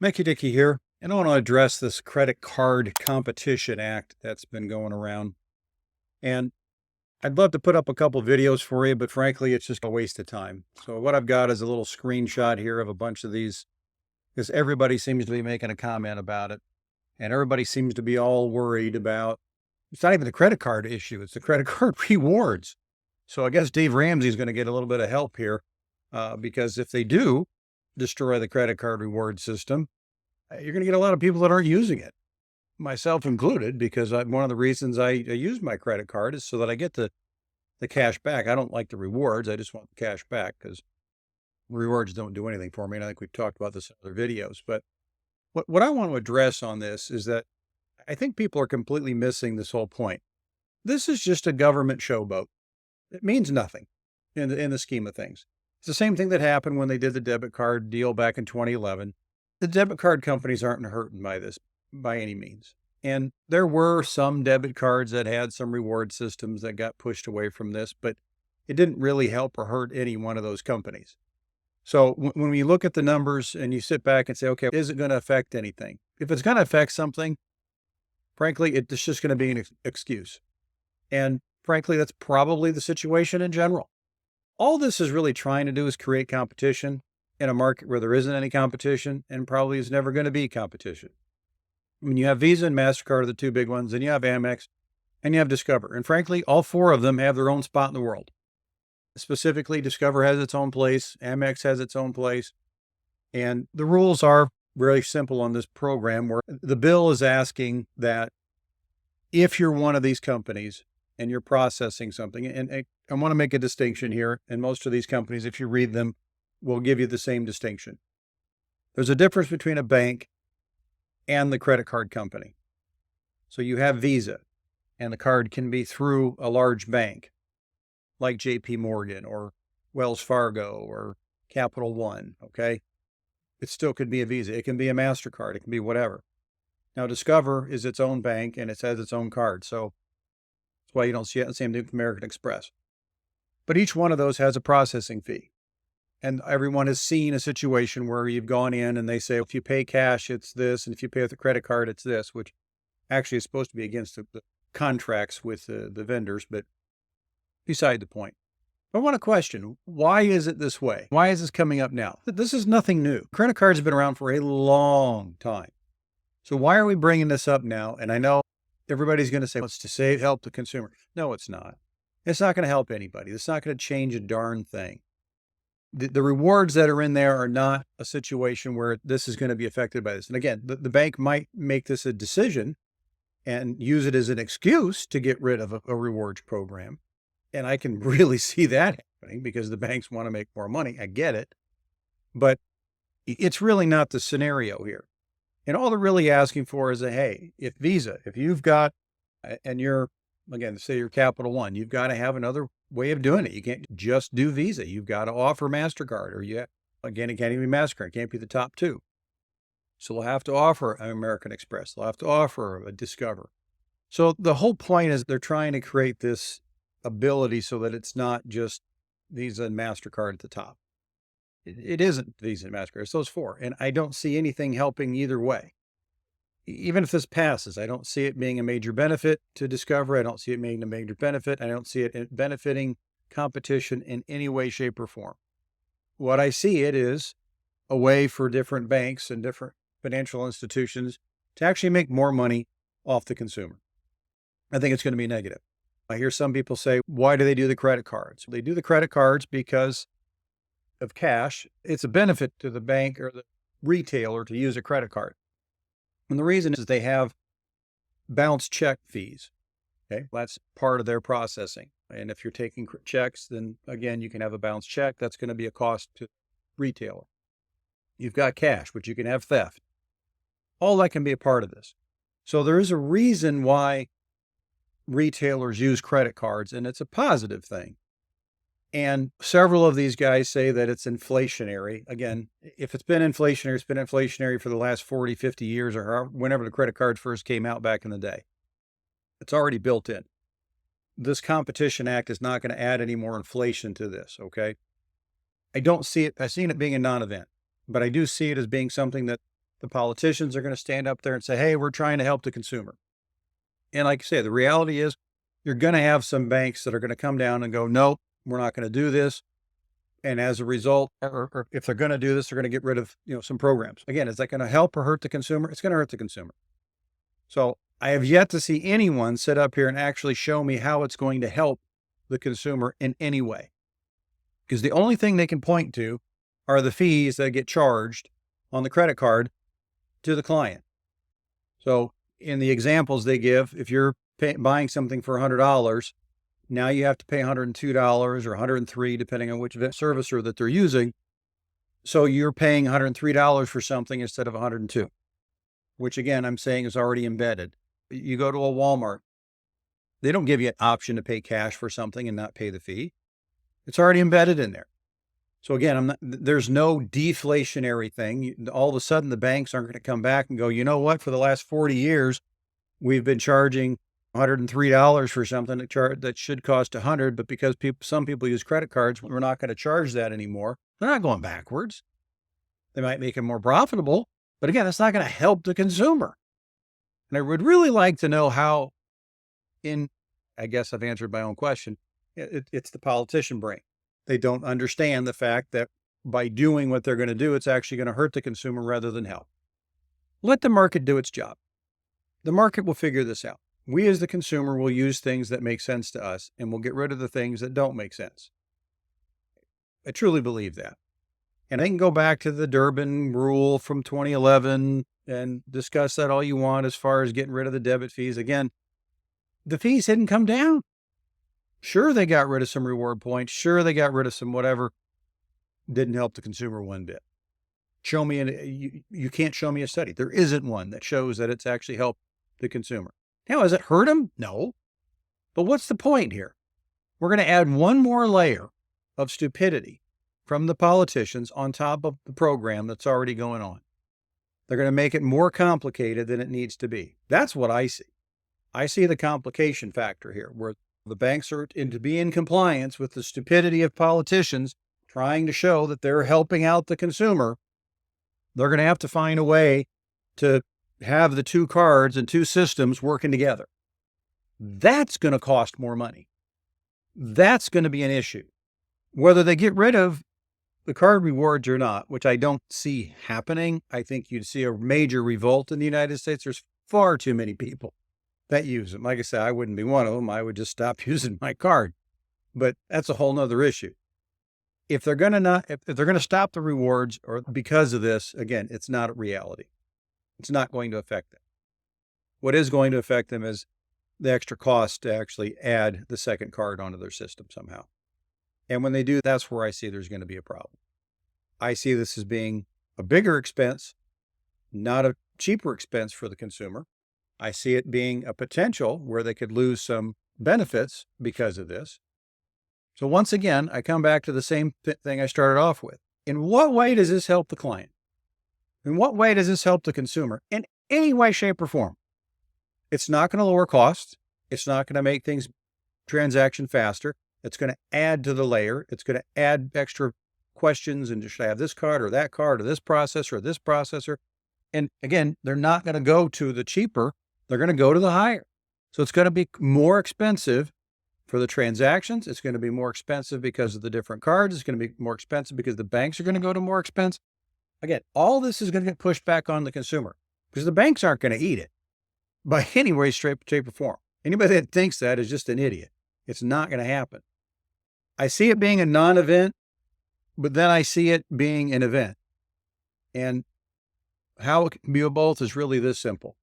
Mickey Dickey here, and I want to address this Credit Card Competition Act that's been going around. And I'd love to put up a couple videos for you, but frankly, it's just a waste of time. So what I've got is a little screenshot here of a bunch of these, because everybody seems to be making a comment about it, and everybody seems to be all worried about. It's not even the credit card issue; it's the credit card rewards. So I guess Dave Ramsey is going to get a little bit of help here, because if they do destroy the credit card reward system, you're going to get a lot of people that aren't using it, myself included, because one of the reasons I use my credit card is so that I get the cash back. I don't like the rewards. I just want the cash back because rewards don't do anything for me. And I think we've talked about this in other videos. But what I want to address on this is that I think people are completely missing this whole point. This is just a government showboat. It means nothing in the scheme of things. It's the same thing that happened when they did the debit card deal back in 2011. The debit card companies aren't hurting by this by any means. And there were some debit cards that had some reward systems that got pushed away from this, but it didn't really help or hurt any one of those companies. So when we look at the numbers and you sit back and say, okay, is it going to affect anything? If it's going to affect something, frankly, it's just going to be an excuse. And frankly, that's probably the situation in general. All this is really trying to do is create competition in a market where there isn't any competition and probably is never going to be competition. When you have Visa and MasterCard are the two big ones, and you have Amex and you have Discover. And frankly, all four of them have their own spot in the world. Specifically, Discover has its own place, Amex has its own place. And the rules are very simple on this program, where the bill is asking that if you're one of these companies and you're processing something, and I want to make a distinction here, and most of these companies, if you read them, will give you the same distinction. There's a difference between a bank and the credit card company. So you have Visa, and the card can be through a large bank like JP Morgan or Wells Fargo or Capital One, okay? It still could be a Visa. It can be a MasterCard. It can be whatever. Now, Discover is its own bank, and it has its own card. So that's why you don't see it the same thing with American Express. But each one of those has a processing fee. And everyone has seen a situation where you've gone in and they say, if you pay cash, it's this. And if you pay with a credit card, it's this, which actually is supposed to be against the contracts with the vendors. But beside the point, I want to question, why is it this way? Why is this coming up now? This is nothing new. Credit cards have been around for a long time. So why are we bringing this up now? And I know everybody's going to say, well, it's to help the consumer. No, it's not. It's not going to help anybody. It's not going to change a darn thing. The rewards that are in there are not a situation where this is going to be affected by this. And again, the bank might make this a decision and use it as an excuse to get rid of a rewards program. And I can really see that happening because the banks want to make more money. I get it. But it's really not the scenario here. And all they're really asking for is hey, if Visa, if you've got, and you're, again, say you're Capital One, you've got to have another way of doing it. You can't just do Visa. You've got to offer MasterCard, or it can't even be MasterCard. It can't be the top two. So they'll have to offer an American Express. They'll have to offer a Discover. So the whole point is they're trying to create this ability so that it's not just Visa and MasterCard at the top. It isn't Visa and MasterCard. It's those four. And I don't see anything helping either way. Even if this passes, I don't see it being a major benefit to Discover. I don't see it being a major benefit. I don't see it benefiting competition in any way, shape, or form. What I see it is a way for different banks and different financial institutions to actually make more money off the consumer. I think it's going to be negative. I hear some people say, why do they do the credit cards? They do the credit cards because of cash. It's a benefit to the bank or the retailer to use a credit card. And the reason is they have bounce check fees. Okay, that's part of their processing. And if you're taking checks, then again, you can have a bounce check. That's going to be a cost to retailer. You've got cash, but you can have theft. All that can be a part of this. So there is a reason why retailers use credit cards, and it's a positive thing. And several of these guys say that it's inflationary. Again, if it's been inflationary, it's been inflationary for the last 40, 50 years, or whenever the credit cards first came out back in the day. It's already built in. This Competition Act is not going to add any more inflation to this, okay? I don't see it, I've seen it being a non-event, but I do see it as being something that The politicians are going to stand up there and say, hey, we're trying to help the consumer. And like I say, the reality is you're going to have some banks that are going to come down and go, nope, we're not going to do this. And as a result, or if they're going to do this, they're going to get rid of, some programs. Again, is that going to help or hurt the consumer? It's going to hurt the consumer. So I have yet to see anyone sit up here and actually show me how it's going to help the consumer in any way. Because the only thing they can point to are the fees that get charged on the credit card to the client. So in the examples they give, if you're buying something for $100, now you have to pay $102 or $103, depending on which servicer that they're using. So you're paying $103 for something instead of $102, which again, I'm saying is already embedded. You go to a Walmart, they don't give you an option to pay cash for something and not pay the fee. It's already embedded in there. So again, there's no deflationary thing. All of a sudden, the banks aren't going to come back and go, you know what, for the last 40 years, we've been charging $103 for something that should cost $100, but because some people use credit cards, we're not going to charge that anymore. They're not going backwards. They might make it more profitable, but again, that's not going to help the consumer. And I would really like to know how I guess I've answered my own question. It's the politician brain. They don't understand the fact that by doing what they're going to do, it's actually going to hurt the consumer rather than help. Let the market do its job. The market will figure this out. We as the consumer will use things that make sense to us, and we'll get rid of the things that don't make sense. I truly believe that. And I can go back to the Durbin rule from 2011 and discuss that all you want as far as getting rid of the debit fees. Again, the fees didn't come down. Sure, they got rid of some reward points. Sure, they got rid of some whatever. Didn't help the consumer one bit. Show me, you can't show me a study. There isn't one that shows that it's actually helped the consumer. Now, has it hurt them? No. But what's the point here? We're going to add one more layer of stupidity from the politicians on top of the program that's already going on. They're going to make it more complicated than it needs to be. That's what I see. I see the complication factor here, where the banks are to be in compliance with the stupidity of politicians trying to show that they're helping out the consumer. They're going to have to find a way to have the two cards and two systems working together. That's going to cost more money. That's going to be an issue. Whether they get rid of the card rewards or not, which I don't see happening, I think you'd see a major revolt in the United States. There's far too many people that use them. Like I said, I wouldn't be one of them. I would just stop using my card. But that's a whole nother issue. If they're going to stop the rewards or because of this, again, it's not a reality. It's not going to affect them. What is going to affect them is the extra cost to actually add the second card onto their system somehow. And when they do, that's where I see there's going to be a problem. I see this as being a bigger expense, not a cheaper expense for the consumer. I see it being a potential where they could lose some benefits because of this. So once again, I come back to the same thing I started off with. In what way does this help the client? In what way does this help the consumer? In any way, shape, or form. It's not going to lower costs. It's not going to make things transaction faster. It's going to add to the layer. It's going to add extra questions and should I have this card or that card or this processor or this processor? And again, they're not going to go to the cheaper. They're going to go to the higher. So it's going to be more expensive for the transactions. It's going to be more expensive because of the different cards. It's going to be more expensive because the banks are going to go to more expense. Again, all this is going to get pushed back on the consumer because the banks aren't going to eat it by any way, shape, or form. Anybody that thinks that is just an idiot. It's not going to happen. I see it being a non-event, but then I see it being an event. And how it can be both is really this simple.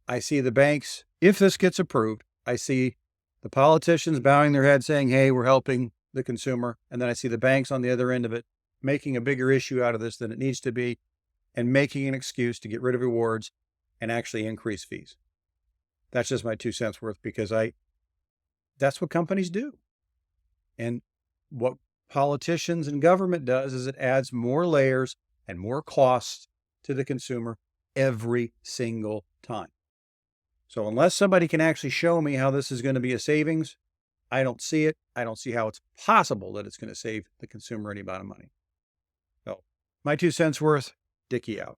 I see the banks, if this gets approved, I see the politicians bowing their head saying, hey, we're helping the consumer. And then I see the banks on the other end of it making a bigger issue out of this than it needs to be and making an excuse to get rid of rewards and actually increase fees. That's just my 2 cents worth because that's what companies do. And what politicians and government does is it adds more layers and more costs to the consumer every single time. So unless somebody can actually show me how this is going to be a savings, I don't see it. I don't see how it's possible that it's going to save the consumer any amount of money. So my 2 cents worth, Dickie out.